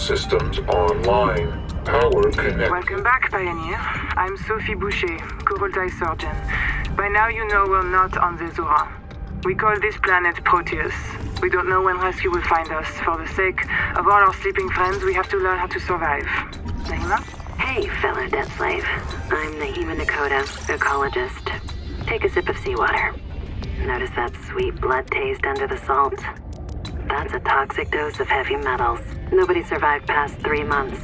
systems online. Power connected. Welcome back, Pioneer. I'm Sophie Boucher, coral surgeon. By now you know we're not on the Zora. We call this planet Proteus. We don't know when rescue will find us. For the sake of all our sleeping friends, we have to learn how to survive. Naima? Hey, fellow debt slave. I'm Naima Nakota, ecologist. Take a sip of seawater. Notice that sweet blood taste under the salt? That's a toxic dose of heavy metals. Nobody survived past 3 months.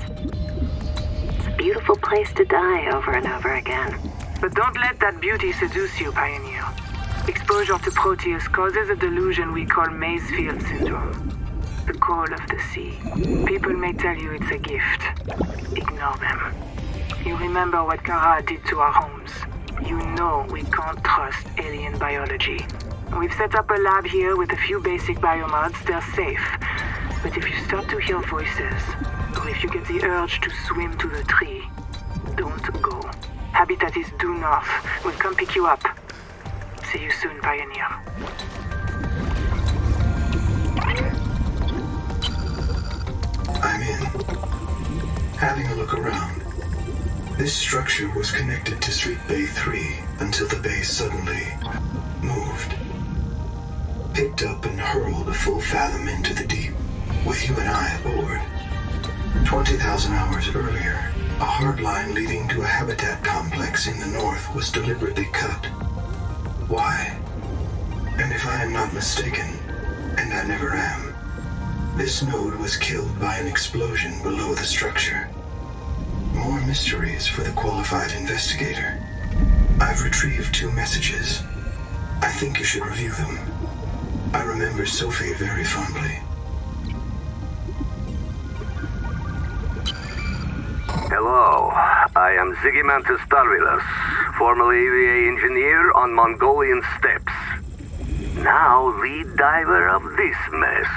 It's a beautiful place to die over and over again. But don't let that beauty seduce you, Pioneer. Exposure to Proteus causes a delusion we call Mazefield syndrome. The call of the sea. People may tell you it's a gift. Ignore them. You remember what Kara did to our homes. You know we can't trust alien biology. We've set up a lab here with a few basic biomods. They're safe. But if you start to hear voices, or if you get the urge to swim to the tree, don't go. Habitat is due north. We'll come pick you up. See you soon, Pioneer. I'm in. Having a look around. This structure was connected to Street Bay 3 until the bay suddenly moved. Picked up and hurled a full fathom into the deep, with you and I aboard. 20,000 hours earlier, a hard line leading to a habitat complex in the north was deliberately cut. Why? And if I am not mistaken, and I never am, this node was killed by an explosion below the structure. More mysteries for the qualified investigator. I've retrieved 2 messages. I think you should review them. I remember Sophie very fondly. Hello, I am Zigimantus Tarvilas, formerly EVA engineer on Mongolian steppes. Now lead diver of this mess.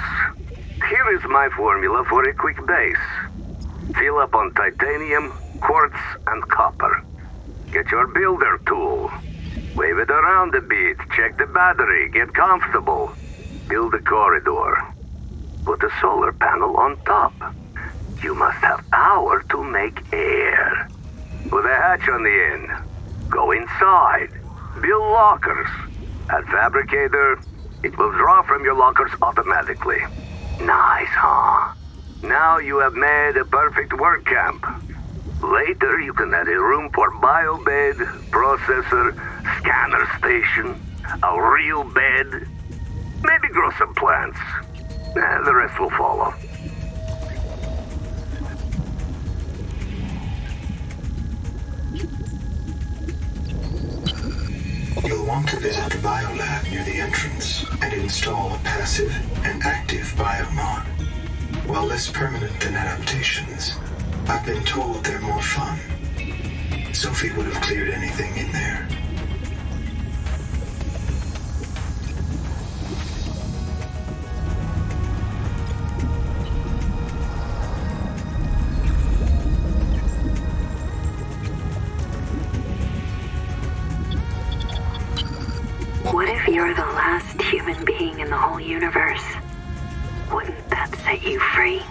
Here is my formula for a quick base. Fill up on titanium, quartz, and copper. Get your builder tool. Wave it around a bit, check the battery, get comfortable. Build a corridor. Put a solar panel on top. You must have power to make air. Put a hatch on the end. Go inside. Build lockers. At Fabricator, it will draw from your lockers automatically. Nice, huh? Now you have made a perfect work camp. Later you can add a room for biobed, processor, scanner station, a real bed, maybe grow some plants. The rest will follow. You'll want to visit the biolab near the entrance and install a passive and active biomod. While less permanent than adaptations, I've been told they're more fun. Sophie would have cleared anything in there. What if you're the last human being in the whole universe? Wouldn't that set you free?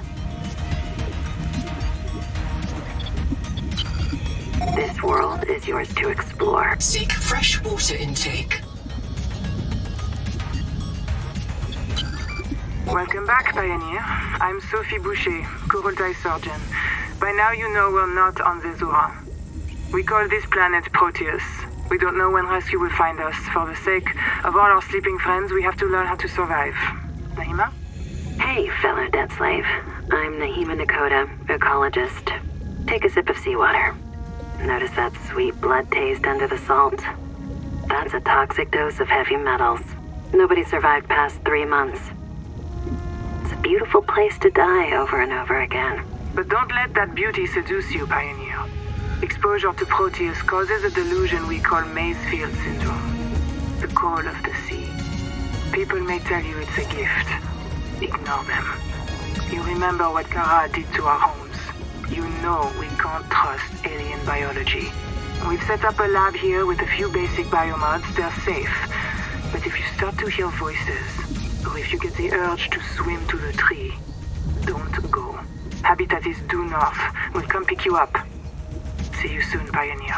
This world is yours to explore. Seek fresh water intake. Welcome back, Pioneer. I'm Sophie Boucher, coral surgeon. By now you know we're not on the Zora. We call this planet Proteus. We don't know when rescue will find us. For the sake of all our sleeping friends, we have to learn how to survive. Naima? Hey, fellow debt slave. I'm Naima Nakota, ecologist. Take a sip of seawater. Notice that sweet blood taste under the salt? That's a toxic dose of heavy metals. Nobody survived past 3 months. It's a beautiful place to die over and over again. But don't let that beauty seduce you, Pioneer. Exposure to Proteus causes a delusion we call Mazefield syndrome. The call of the sea. People may tell you it's a gift. Ignore them. You remember what Kara did to our homes. You know we can't trust alien biology. We've set up a lab here with a few basic biomods. They're safe. But if you start to hear voices, or if you get the urge to swim to the tree, don't go. Habitat is due north. We'll come pick you up. See you soon, Pioneer.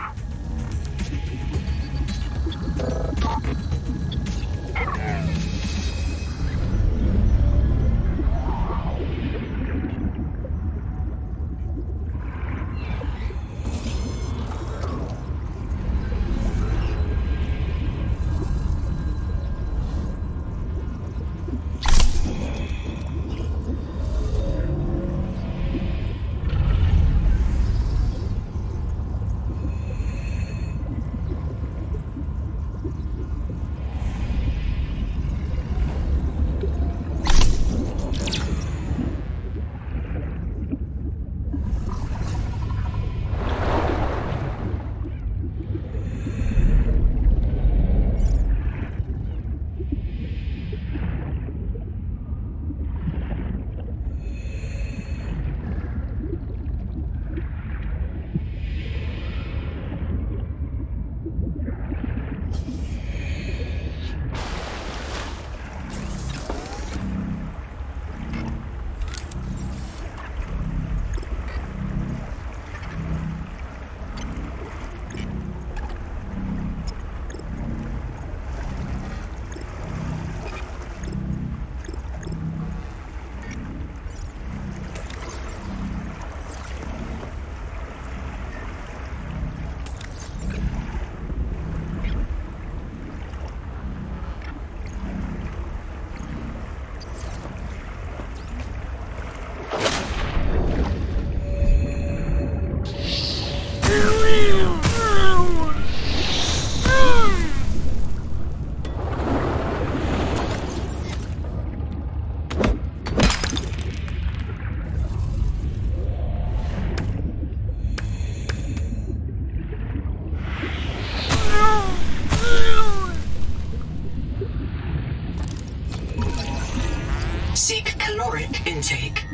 Seek caloric intake.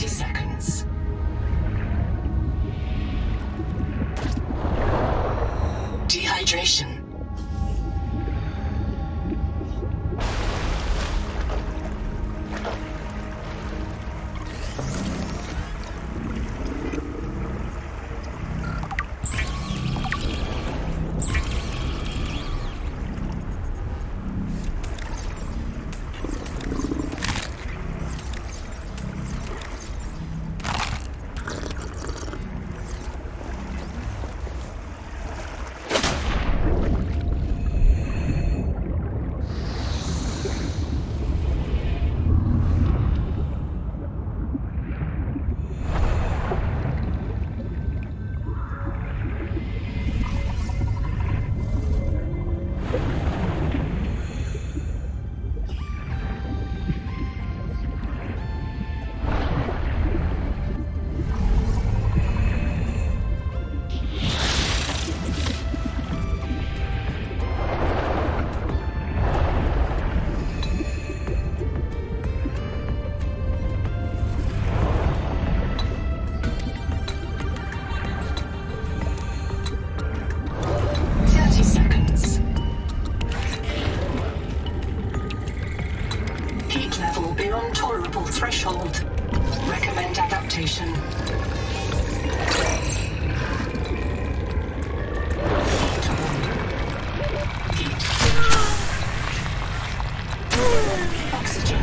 Seconds. Dehydration. Threshold. Recommend adaptation. Heat. Oxygen.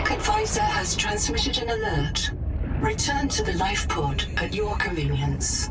Medic advisor has transmitted an alert. Return to the life pod at your convenience.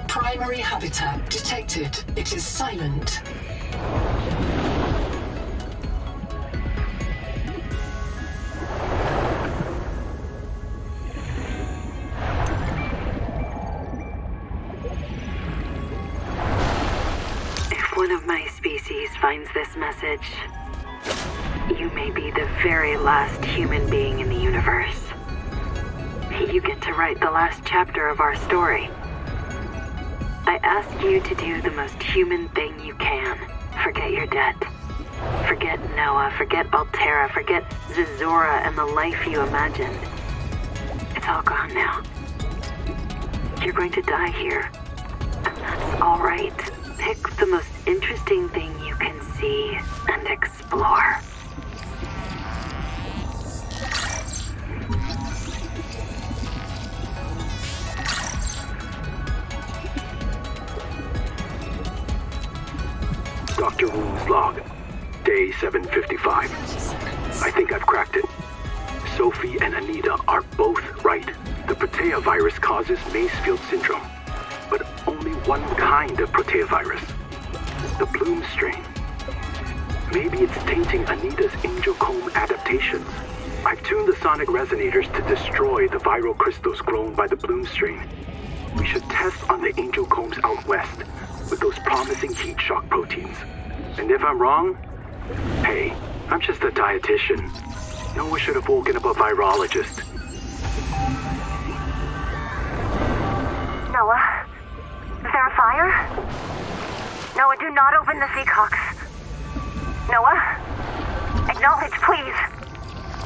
Primary habitat detected. It is silent. If one of my species finds this message, you may be the very last human being in the universe. You get to write the last chapter of our story. I ask you to do the most human thing you can. Forget your debt. Forget Noah, forget Альтерра, forget Zazora and the life you imagined. It's all gone now. You're going to die here. And that's all right. Pick the most interesting thing you can see and explore. Dr. Wu's log. Day 755. I think I've cracked it. Sophie and Anita are both right. The Protea virus causes Macefield syndrome. But only one kind of Protea virus. The Bloom strain. Maybe it's tainting Anita's angel comb adaptations. I've tuned the sonic resonators to destroy the viral crystals grown by the Bloom strain. We should test on the angel combs out west with those promising heat shock proteins. And if I'm wrong, hey, I'm just a dietitian. No one should have woken up a virologist. Noah, is there a fire? Noah, do not open the seacocks. Noah, acknowledge, please.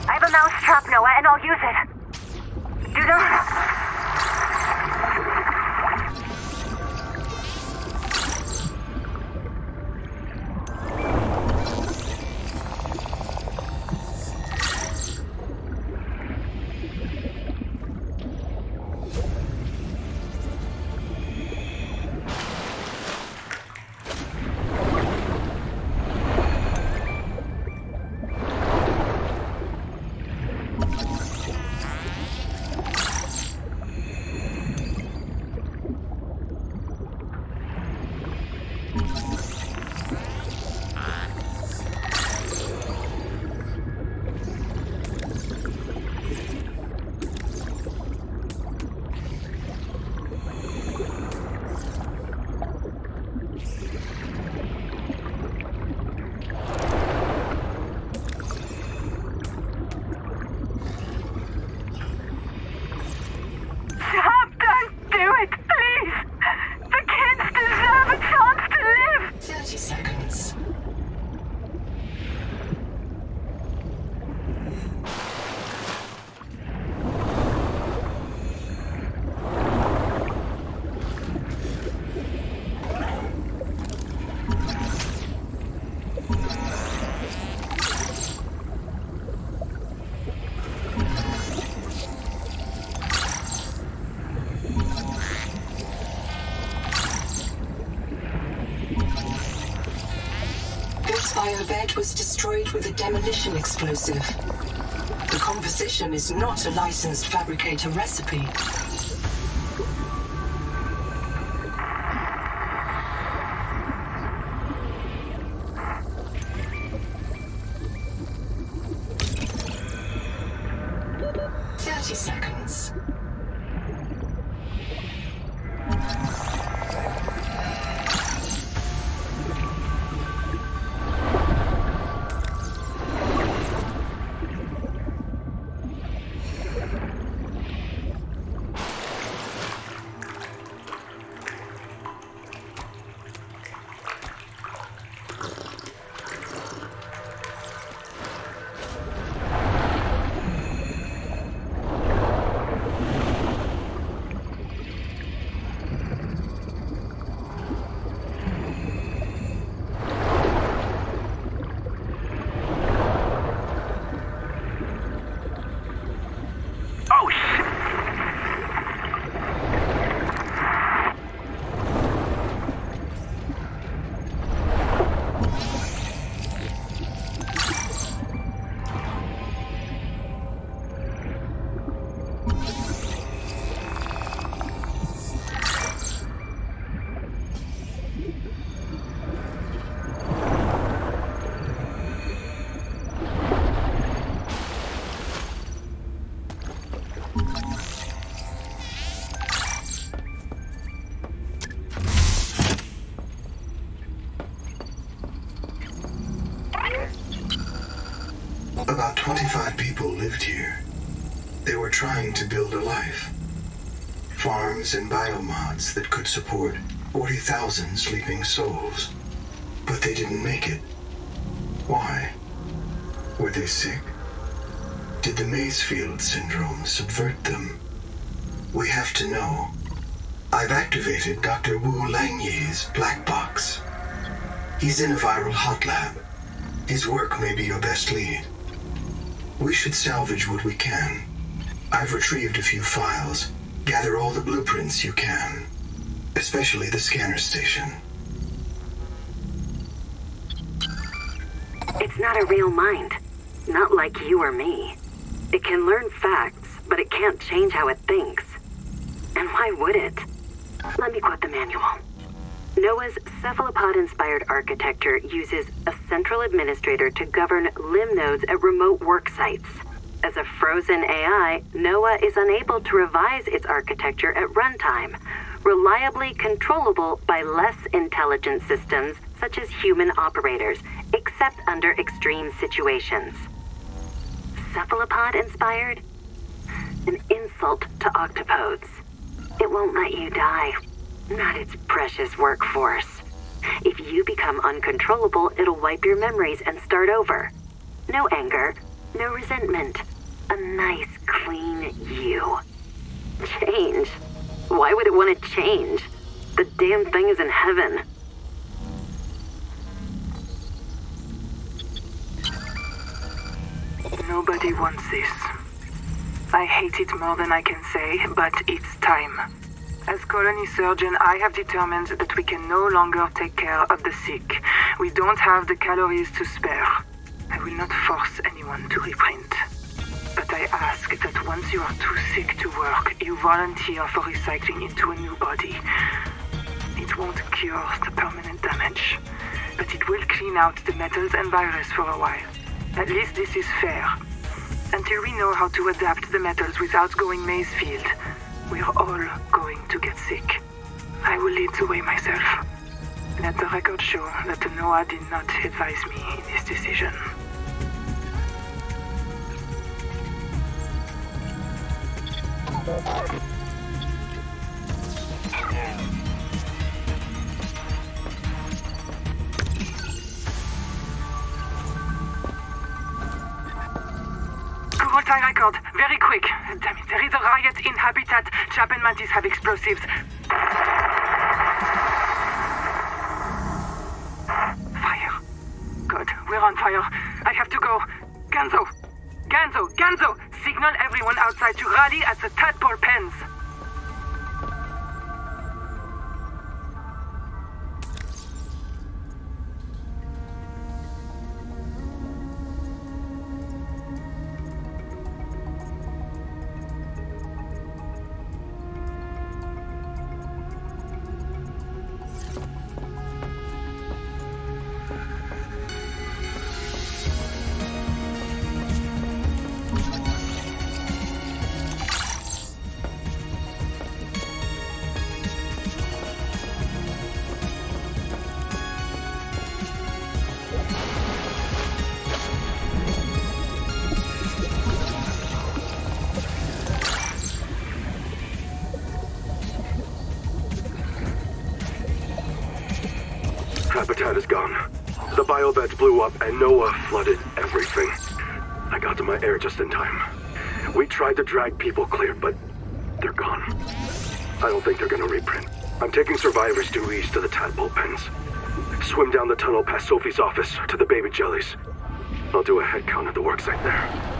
I have a mouse trap, Noah, and I'll use it. Do not... biobed was destroyed with a demolition explosive. The composition is not a licensed fabricator recipe. Seconds. About 25 people lived here. They were trying to build a life. Farms and biomods that could support 40,000 sleeping souls. But they didn't make it. Why? Were they sick? Did the Maysfield syndrome subvert them? We have to know. I've activated Dr. Wu Langye's black box. He's in a viral hot lab. His work may be your best lead. We should salvage what we can. I've retrieved a few files. Gather all the blueprints you can. Especially the scanner station. It's not a real mind. Not like you or me. It can learn facts, but it can't change how it thinks. And why would it? Let me quote the manual. Noah's cephalopod-inspired architecture uses a central administrator to govern limb nodes at remote work sites. As a frozen AI, Noah is unable to revise its architecture at runtime, reliably controllable by less intelligent systems such as human operators, except under extreme situations. Cephalopod-inspired? An insult to octopodes. It won't let you die. Not its precious workforce. If you become uncontrollable, it'll wipe your memories and start over. No anger, no resentment. A nice, clean you. Change? Why would it want to change? The damn thing is in heaven. Nobody wants this. I hate it more than I can say, but it's time. As colony surgeon, I have determined that we can no longer take care of the sick. We don't have the calories to spare. I will not force anyone to reprint. But I ask that once you are too sick to work, you volunteer for recycling into a new body. It won't cure the permanent damage, but it will clean out the metals and virus for a while. At least this is fair. Until we know how to adapt the metals without going Maysfield, we're all going to get sick. I will lead the way myself. Let the record show that Noah did not advise me in this decision. Kurultai record, very quick. Damn it, there is a riot in Habitat. Chap and Mantis have explosives. Fire. God, we're on fire. I have to go. Ganzo! Signal everyone outside to rally at the tadpole pens. habitat is gone. The biobeds blew up and Noah flooded everything. I got to my air just in time. We tried to drag people clear, but they're gone. I don't think they're gonna reprint. I'm taking survivors due east to the tadpole pens. Swim down the tunnel past Sophie's office to the baby jellies. I'll do a head count at the worksite there.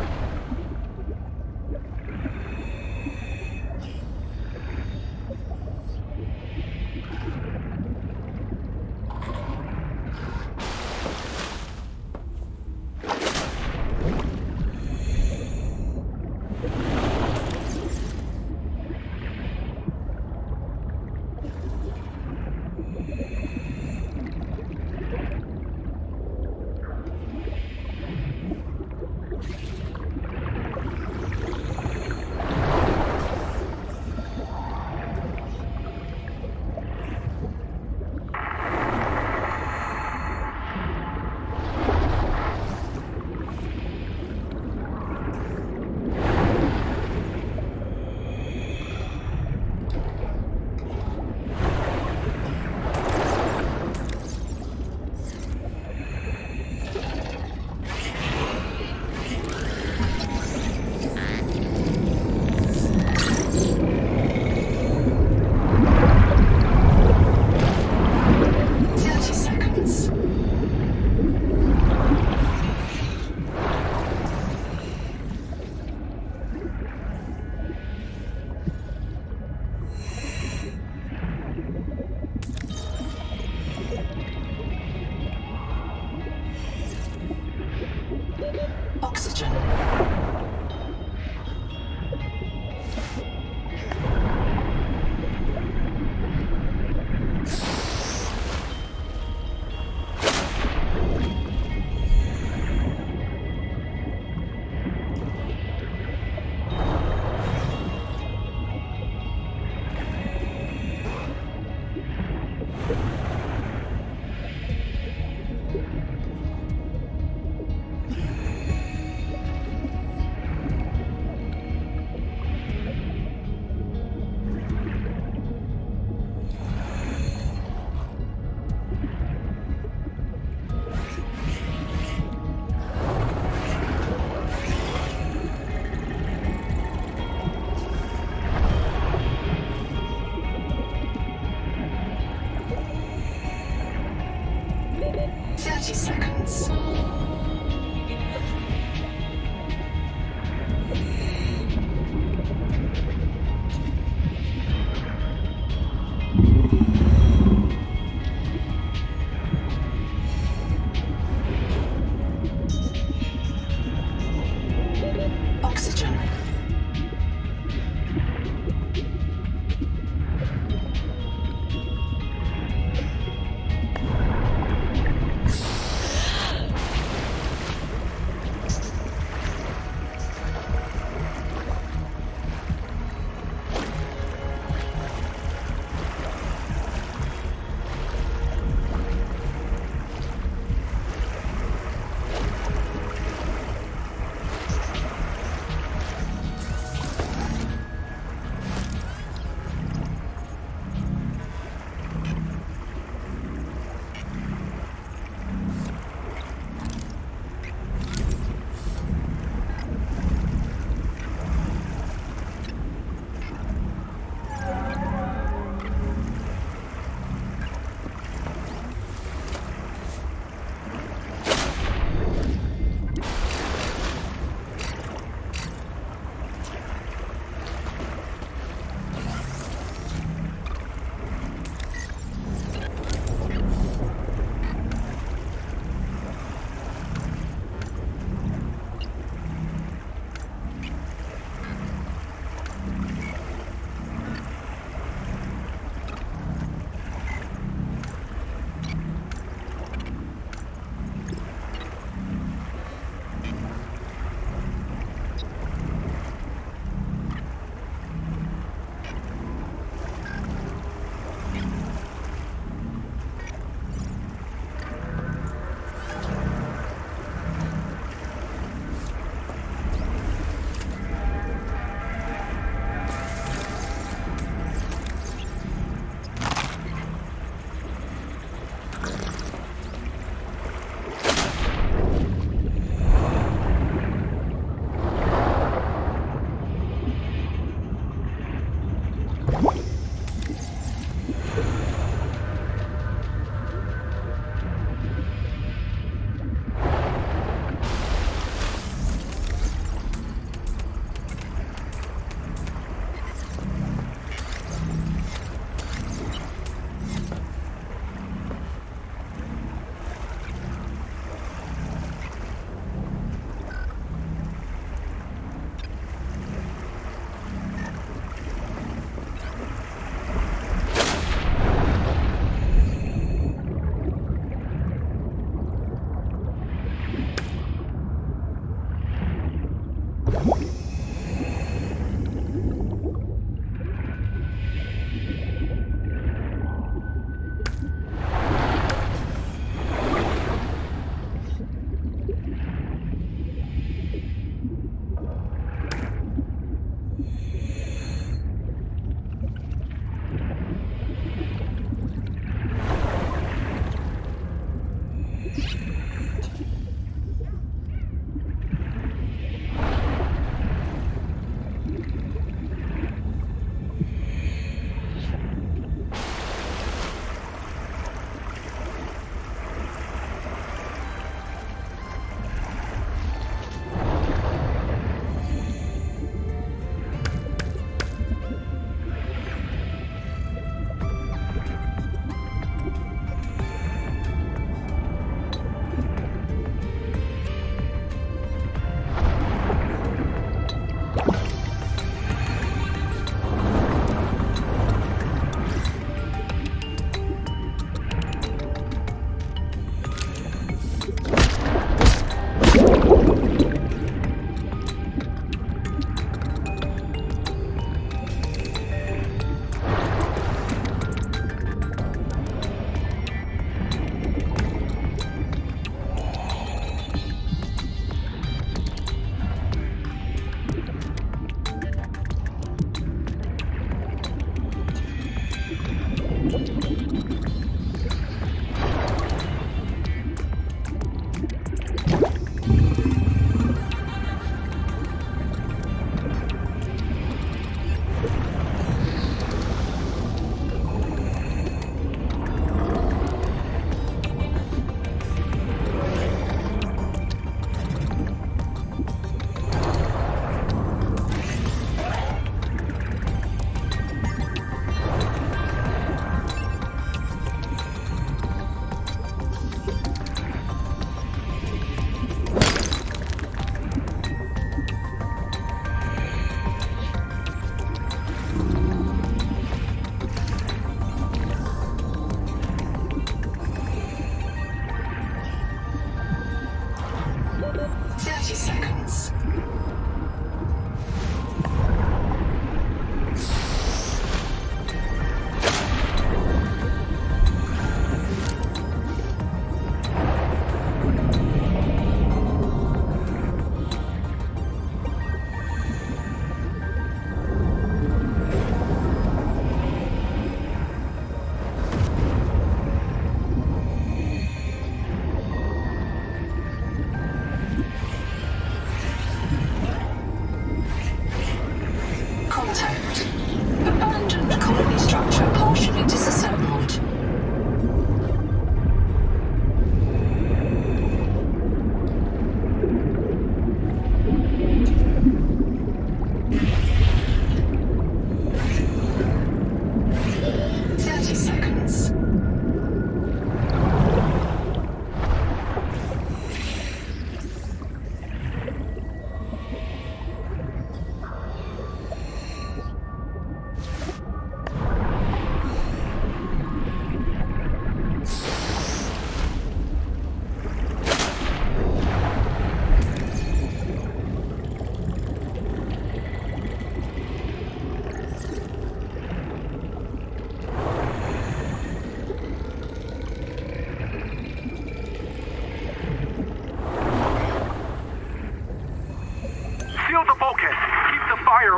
Oxygen. Seconds. Oxygen.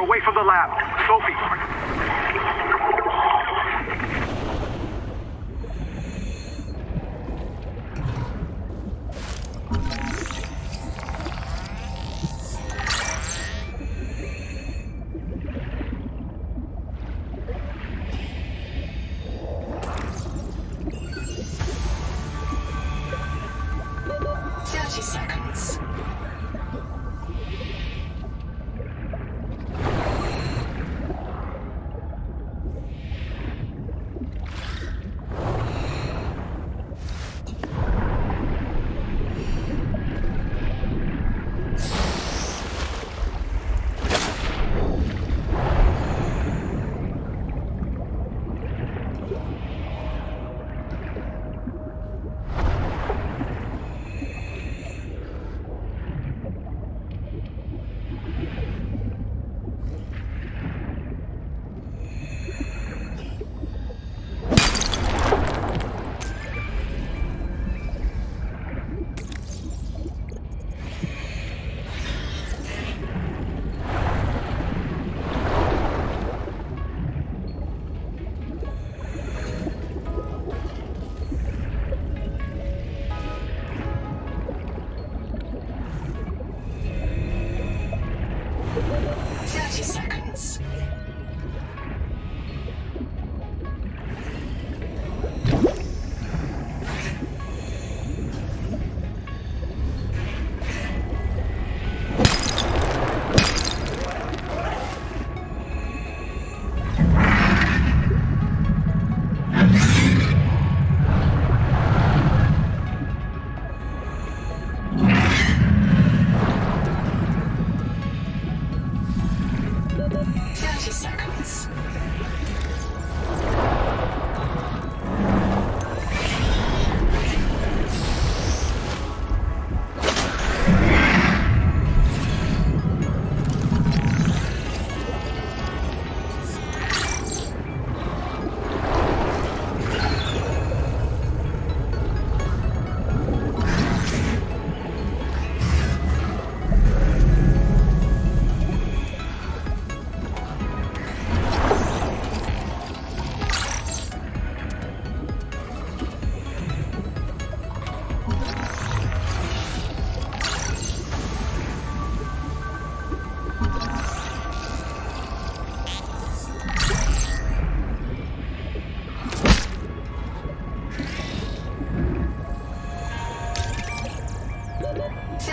away from the lab. Sophie.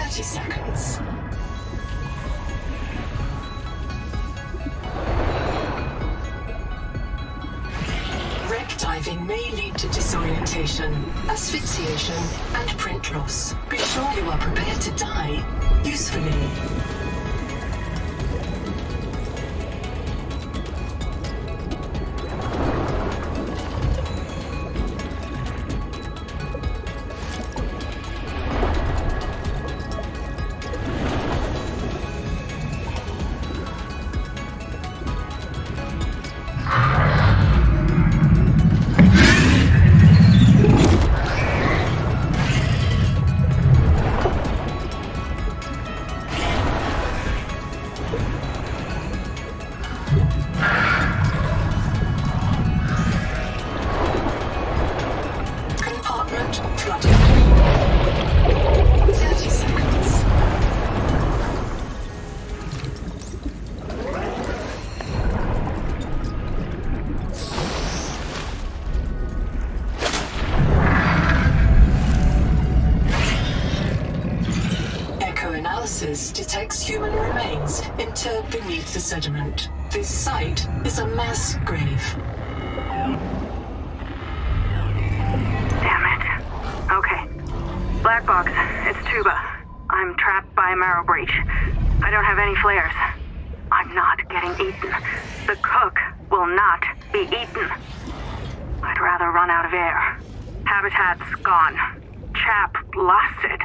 30 seconds. Diving may lead to disorientation, asphyxiation, and print loss. Be sure you are prepared to die usefully. Detects human remains interred beneath the sediment. This site is a mass grave. Damn it. Okay. Black box, it's Tuba. I'm trapped by a marrow breach. I don't have any flares. I'm not getting eaten. The cook will not be eaten. I'd rather run out of air. Habitat's gone. Chap lost it.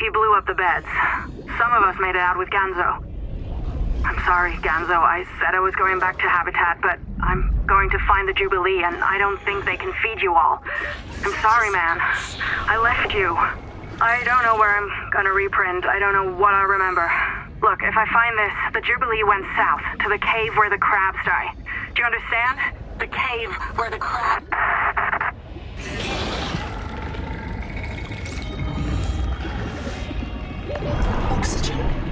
He blew up the beds. Some of us made it out with Ganzo. I'm sorry, Ganzo. I said I was going back to Habitat, but I'm going to find the Jubilee, and I don't think they can feed you all. I'm sorry, man. I left you. I don't know where I'm gonna reprint. I don't know what I'll remember. Look, if I find this, the Jubilee went south, to the cave where the crabs die. Do you understand? The cave where the crabs... Oxygen.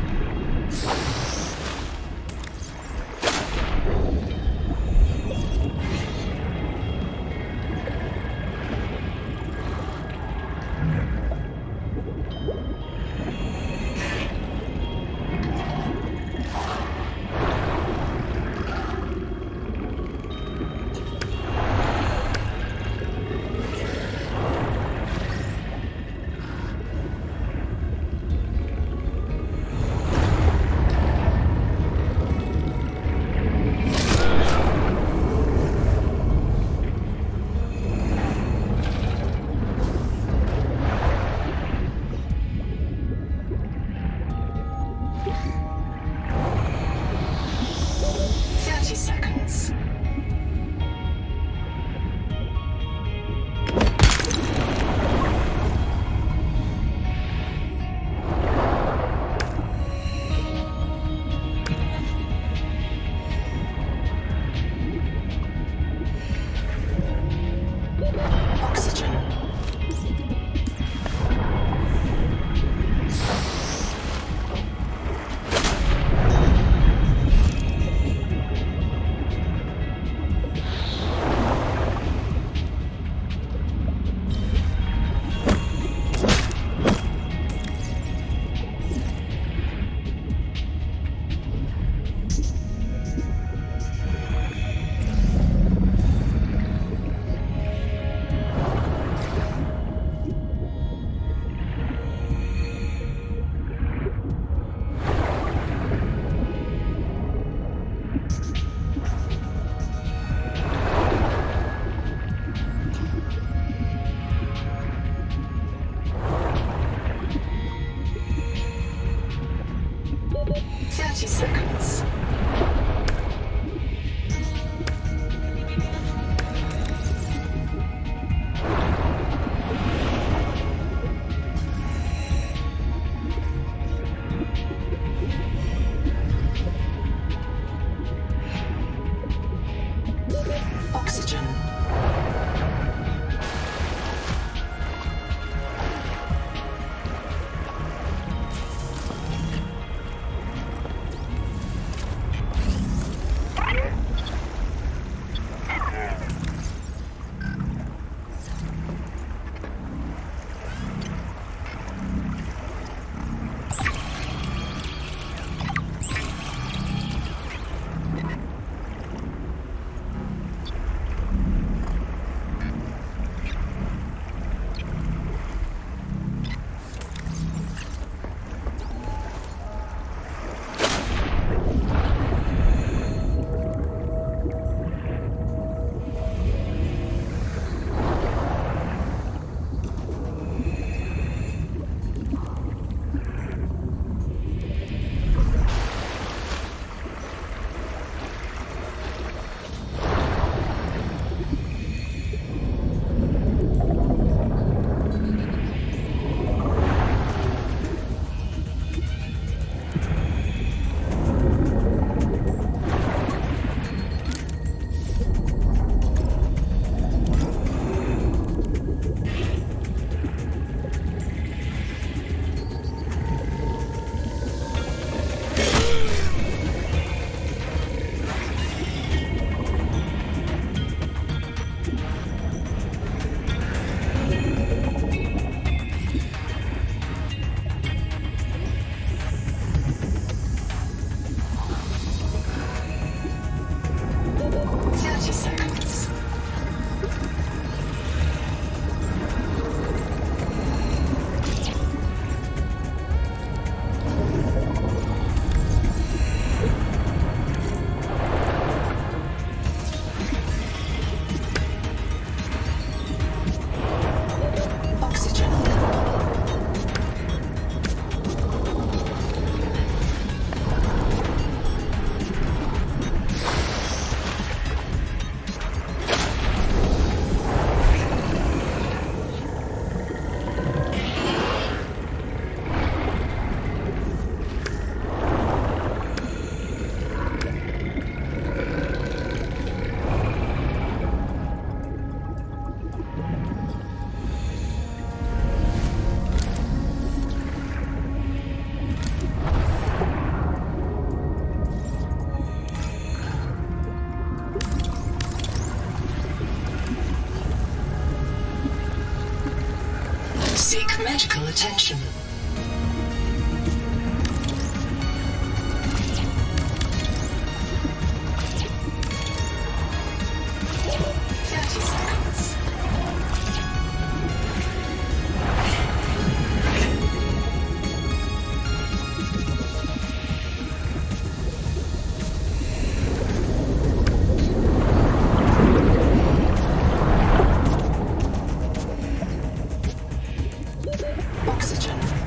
Seek medical attention. 30 seconds. Oxygen.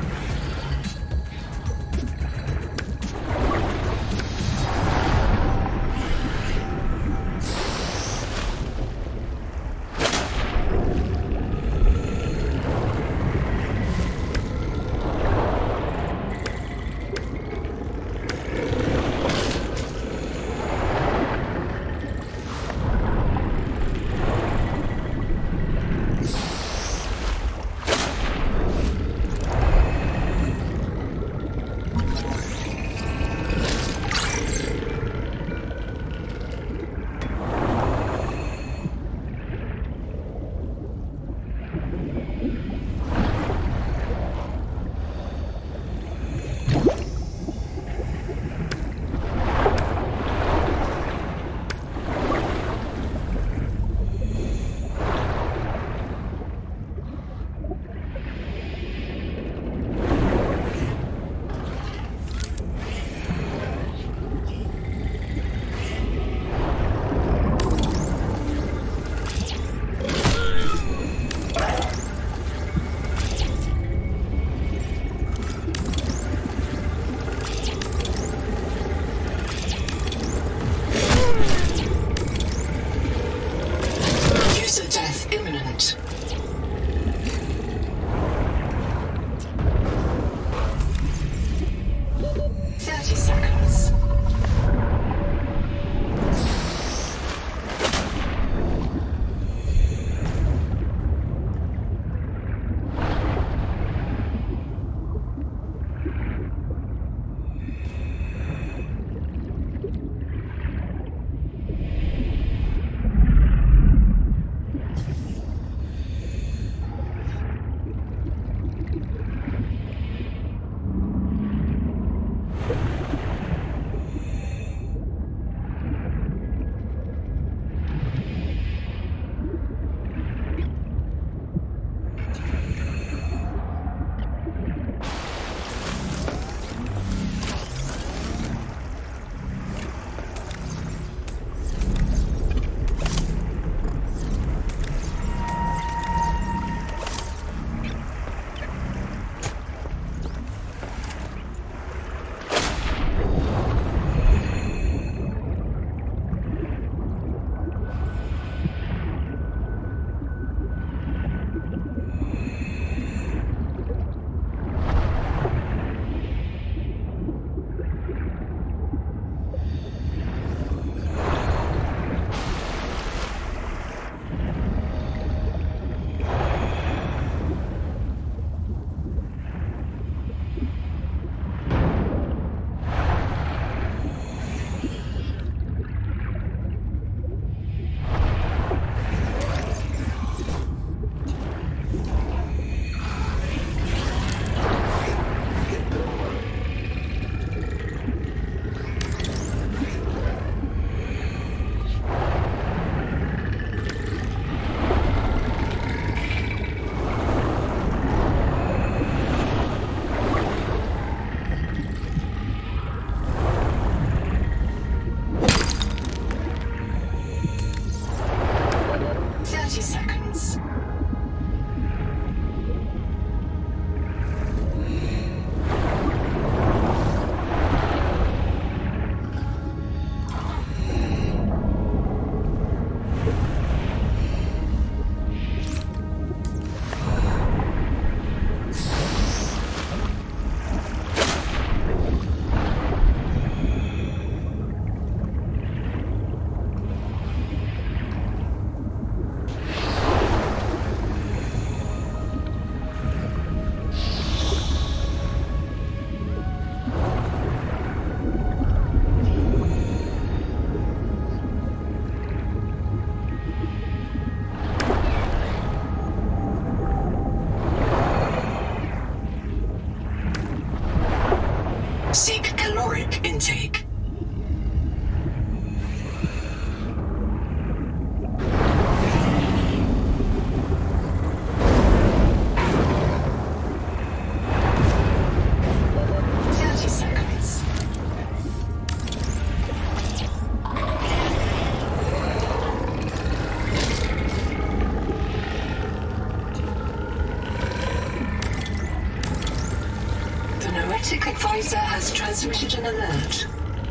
Automatic advisor has transmitted an alert.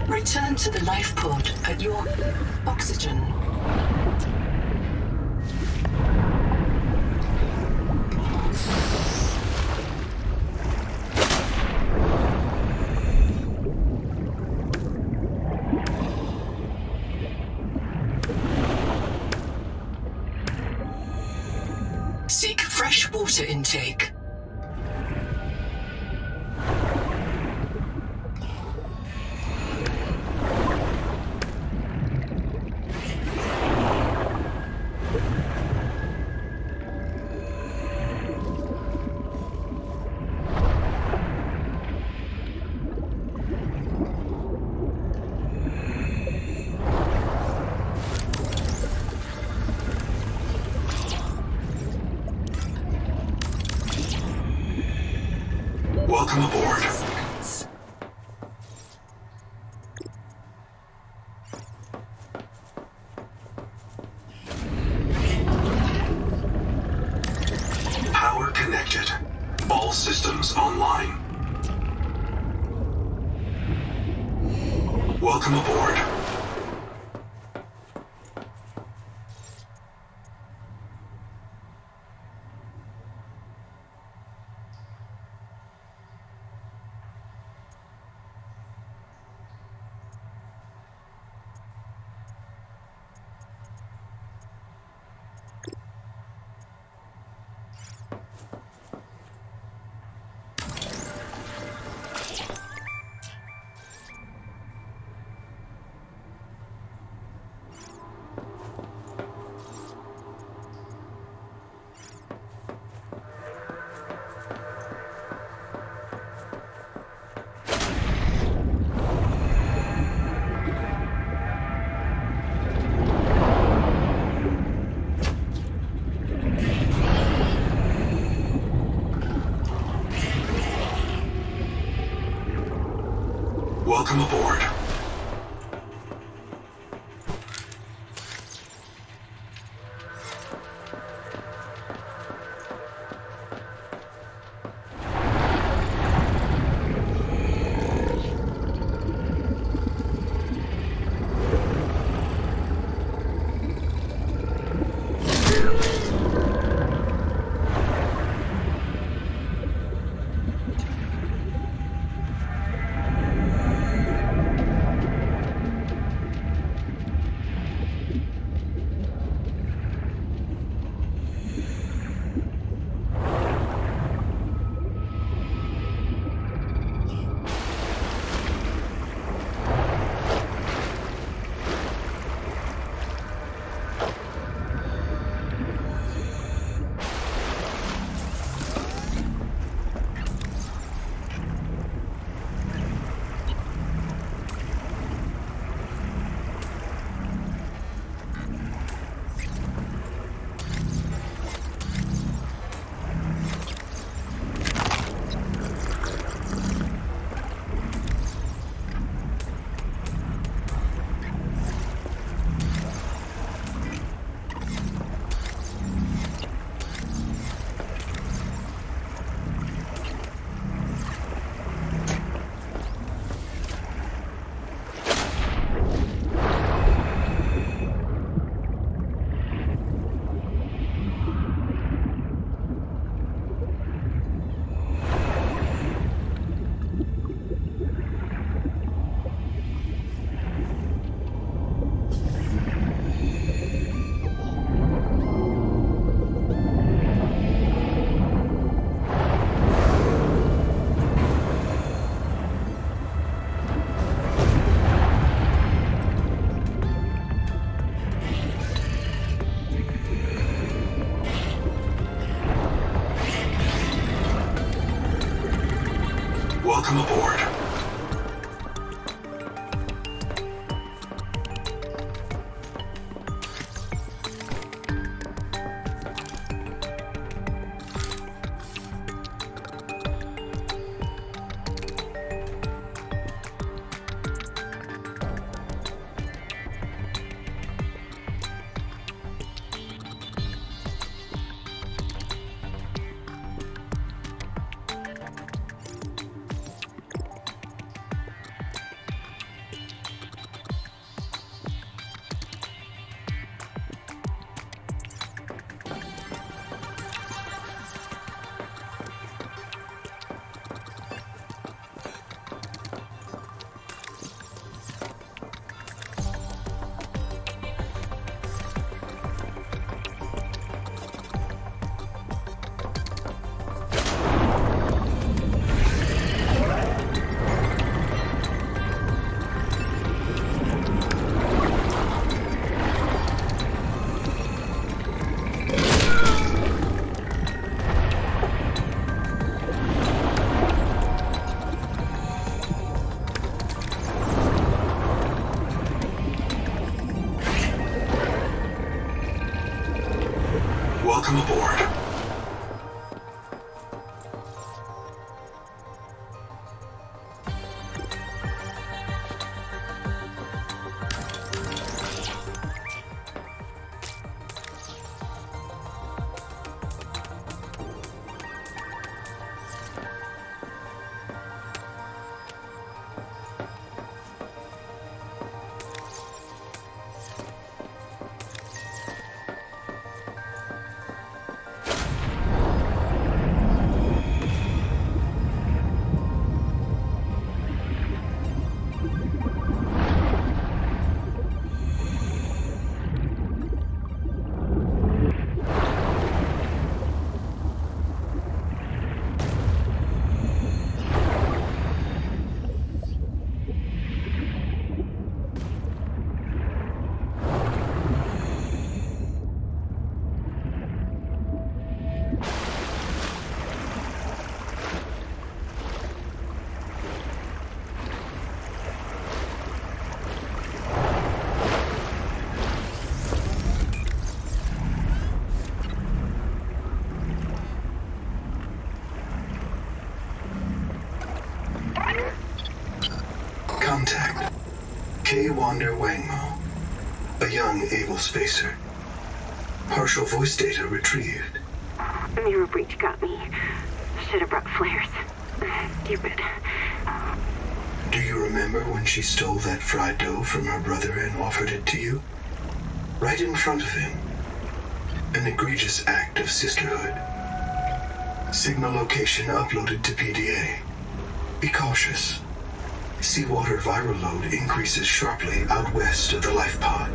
Return to the life pod at your oxygen. Seek fresh water intake. Welcome aboard. Power connected. All systems online. Welcome aboard. Welcome aboard. Welcome aboard. Welcome aboard. Contact. K. Wander Wangmo. A young, able spacer. Partial voice data retrieved. Mirror breach got me. Should have brought flares. Stupid. Do you remember when she stole that fried dough from her brother and offered it to you? Right in front of him. An egregious act of sisterhood. Signal location uploaded to PDA. Be cautious. Seawater viral load increases sharply out west of the life pod.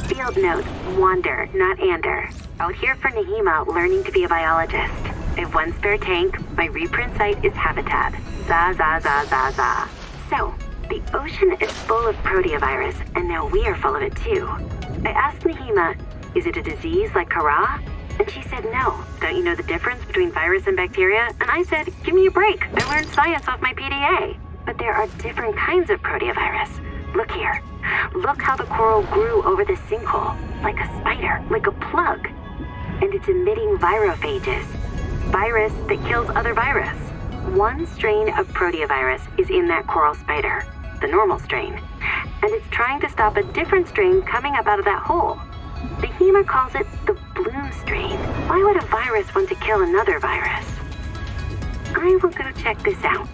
Field notes, wander, not ander. Out here for Nahima, learning to be a biologist. If one spare tank, my reprint site is habitat. Za za za za za. So, the ocean is full of proteovirus, and now we are full of it too. I asked Nahima, is it a disease like Kara? And she said no. Don't you know the difference between virus and bacteria? And I said, give me a break. I learned science off my PDA. But there are different kinds of proteovirus. Look here. Look how the coral grew over the sinkhole. Like a spider, like a plug. And it's emitting virophages. Virus that kills other virus. One strain of proteovirus is in that coral spider, the normal strain. And it's trying to stop a different strain coming up out of that hole. Nahima calls it the bloom strain. Why would a virus want to kill another virus? I will go check this out.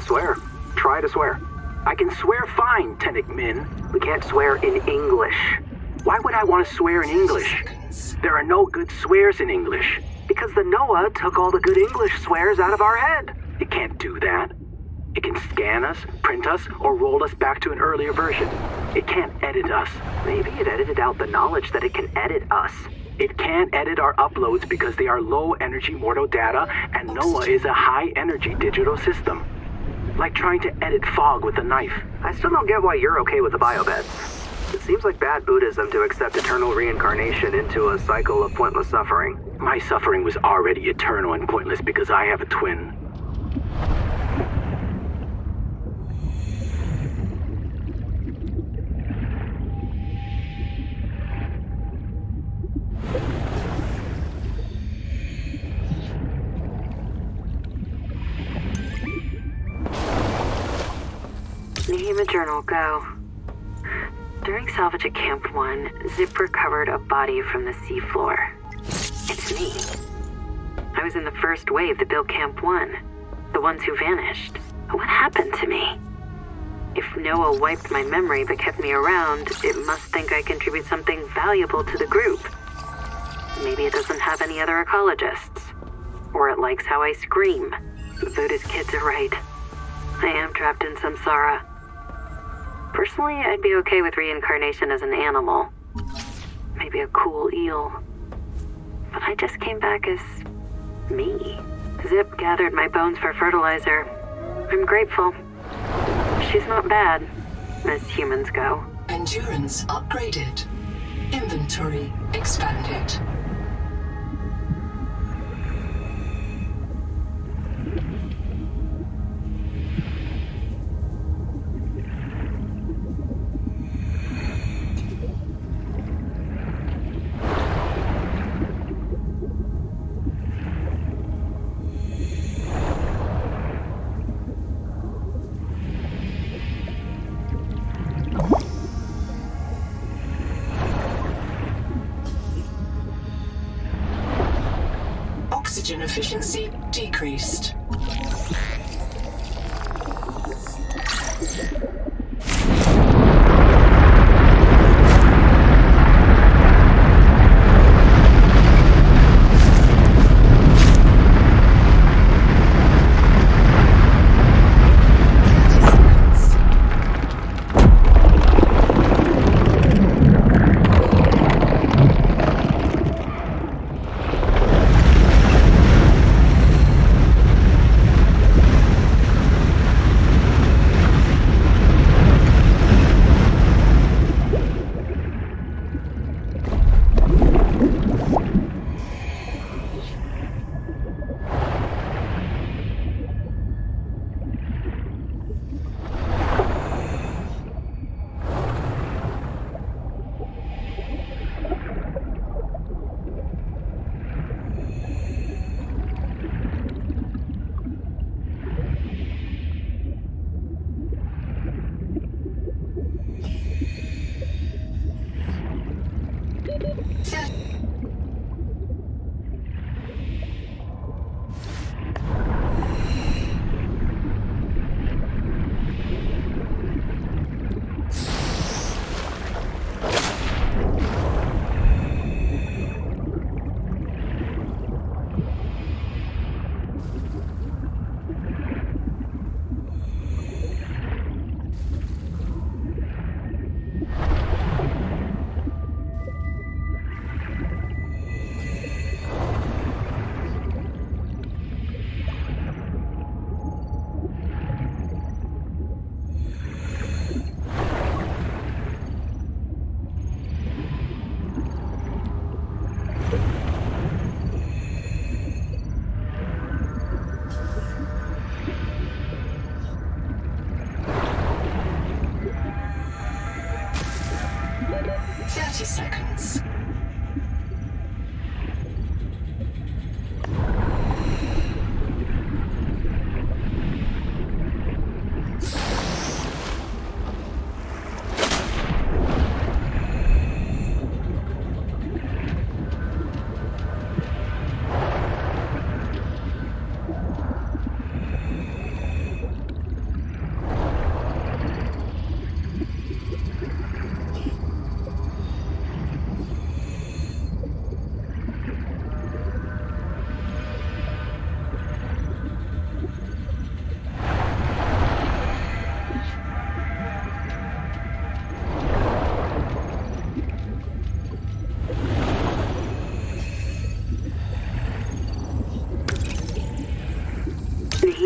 swear. Try to swear. I can swear fine, Tennick Min. We can't swear in English. Why would I want to swear in English? There are no good swears in English. Because the Noah took all the good English swears out of our head. It can't do that. It can scan us, print us, or roll us back to an earlier version. It can't edit us. Maybe it edited out the knowledge that it can edit us. It can't edit our uploads because they are low-energy mortal data, and Noah is a high-energy digital system. Like trying to edit fog with a knife. I still don't get why you're okay with the biobeds. It seems like bad Buddhism to accept eternal reincarnation into a cycle of pointless suffering. My suffering was already eternal and pointless because I have a twin. Nehema Journal, go. During salvage at Camp 1, Zip recovered a body from the seafloor. It's me. I was in the first wave that built Camp 1. The ones who vanished. What happened to me? If Noah wiped my memory but kept me around, it must think I contribute something valuable to the group. Maybe it doesn't have any other ecologists. Or it likes how I scream. Buddhist kids are right. I am trapped in samsara. Personally, I'd be okay with reincarnation as an animal. Maybe a cool eel. But I just came back as me. Zip gathered my bones for fertilizer. I'm grateful. She's not bad, as humans go. Endurance upgraded. Inventory expanded. Oxygen efficiency decreased.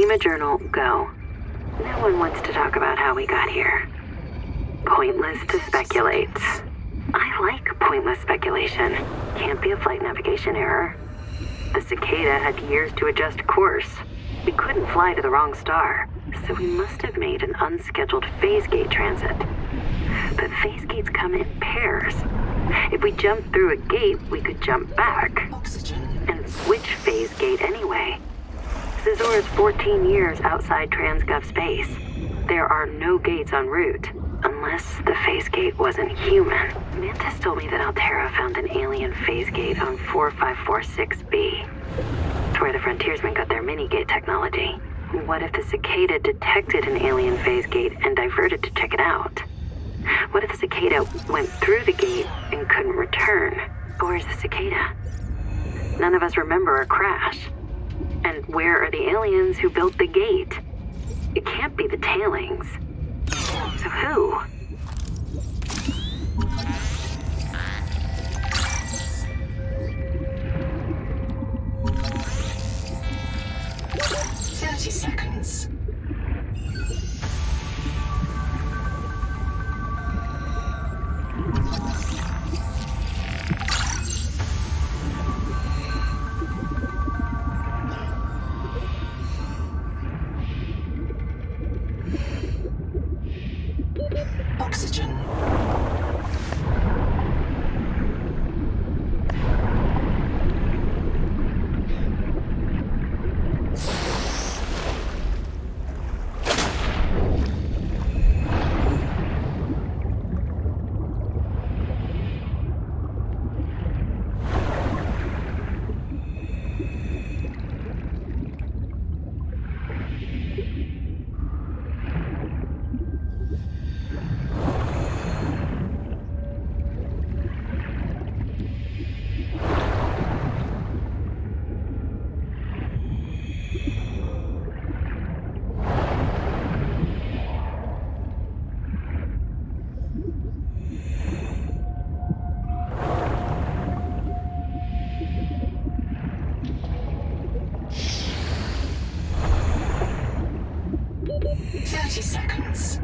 Nehima Journal, go. No one wants to talk about how we got here. Pointless to speculate. I like pointless speculation. Can't be a flight navigation error. The Cicada had years to adjust course. We couldn't fly to the wrong star, so we must have made an unscheduled phase gate transit. But phase gates come in pairs. If we jumped through a gate, we could jump back. Oxygen. And which phase gate anyway? Zizor is 14 years outside Transgov space. There are no gates en route, unless the phase gate wasn't human. Mantis told me that Альтерра found an alien phase gate on 4546B. It's where the frontiersmen got their mini-gate technology. What if the Cicada detected an alien phase gate and diverted to check it out? What if the Cicada went through the gate and couldn't return? Where's the Cicada? None of us remember our crash. And where are the aliens who built the gate? It can't be the tailings. So who? Seconds. Oxygen. Seconds.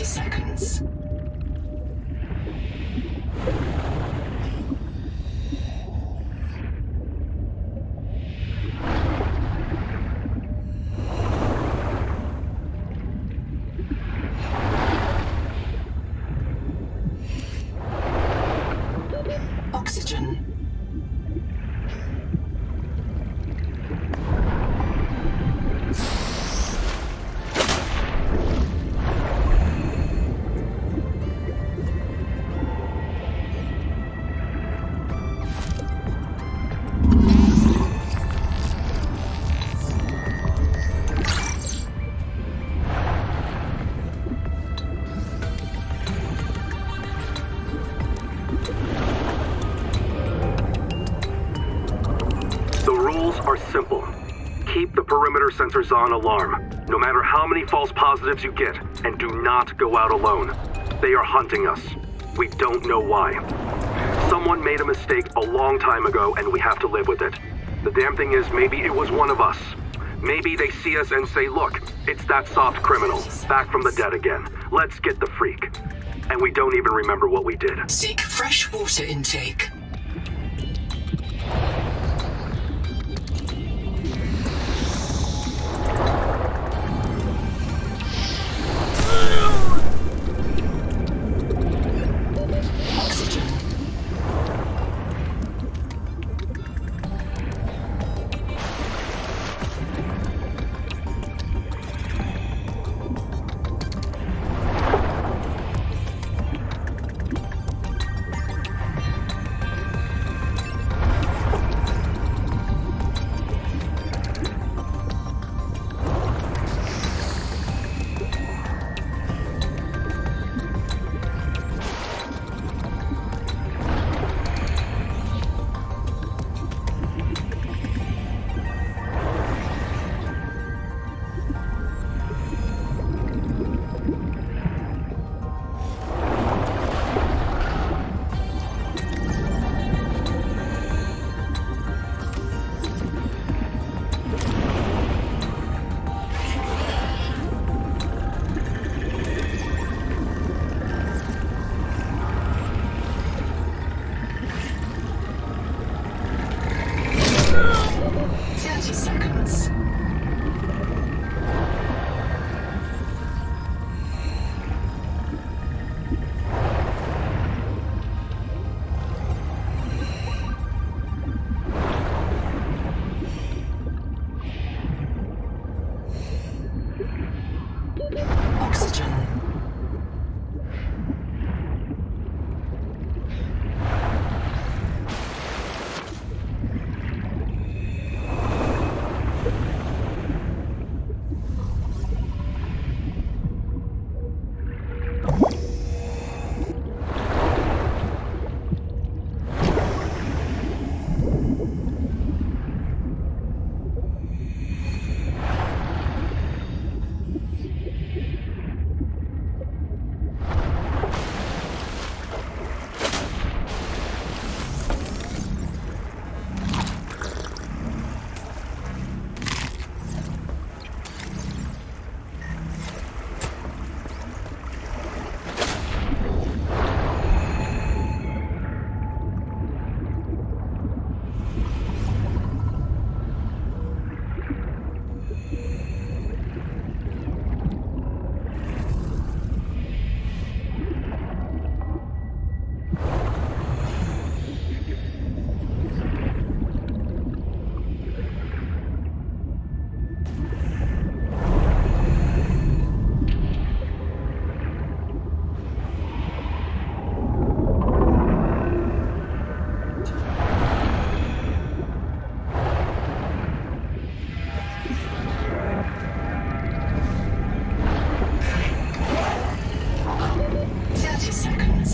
Seconds. Oxygen. Are simple. Keep the perimeter sensors on alarm, no matter how many false positives you get, and do not go out alone. They are hunting us. We don't know why. Someone made a mistake a long time ago, and we have to live with it. The damn thing is, maybe it was one of us. Maybe they see us and say, look, it's that soft criminal, back from the dead again. Let's get the freak. And we don't even remember what we did. Seek fresh water intake.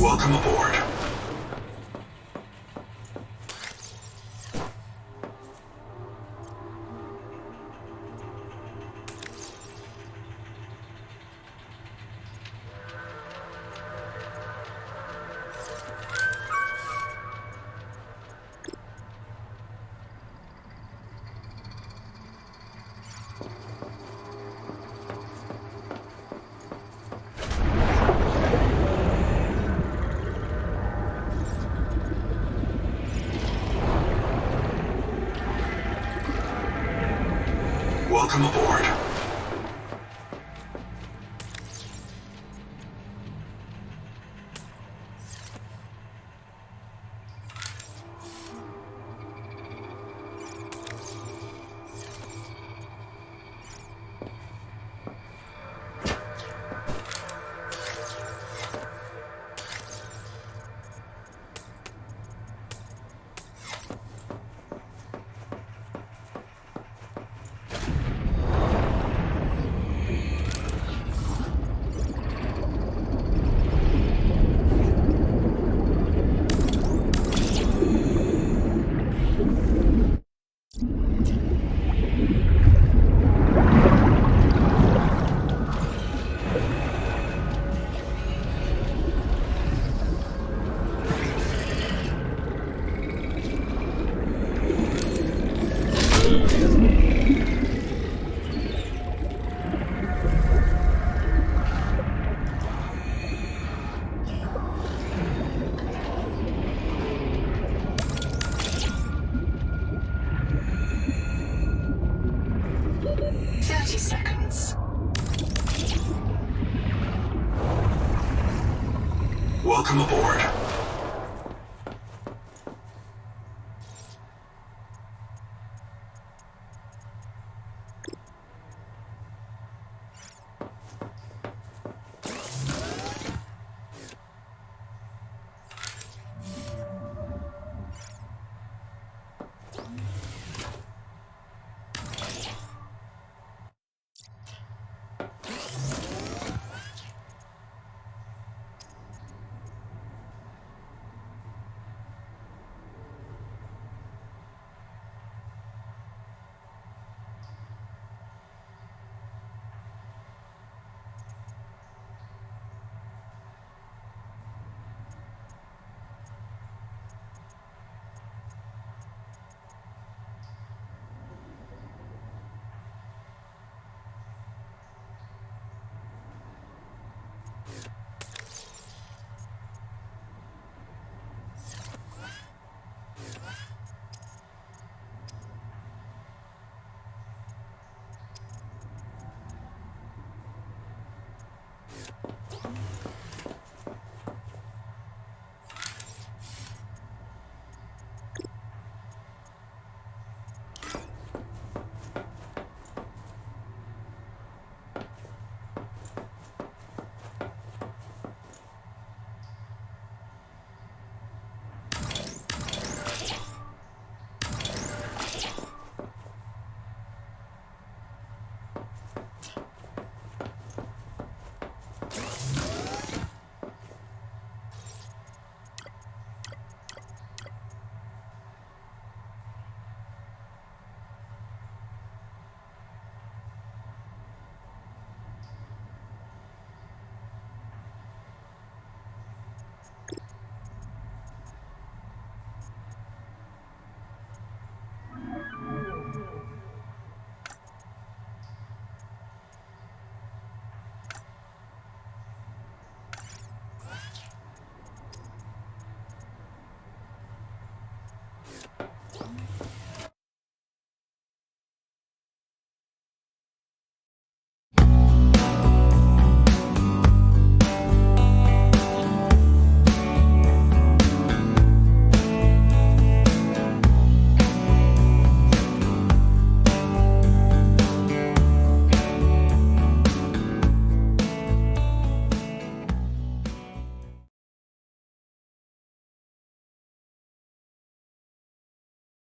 Welcome aboard. Welcome aboard. Welcome aboard.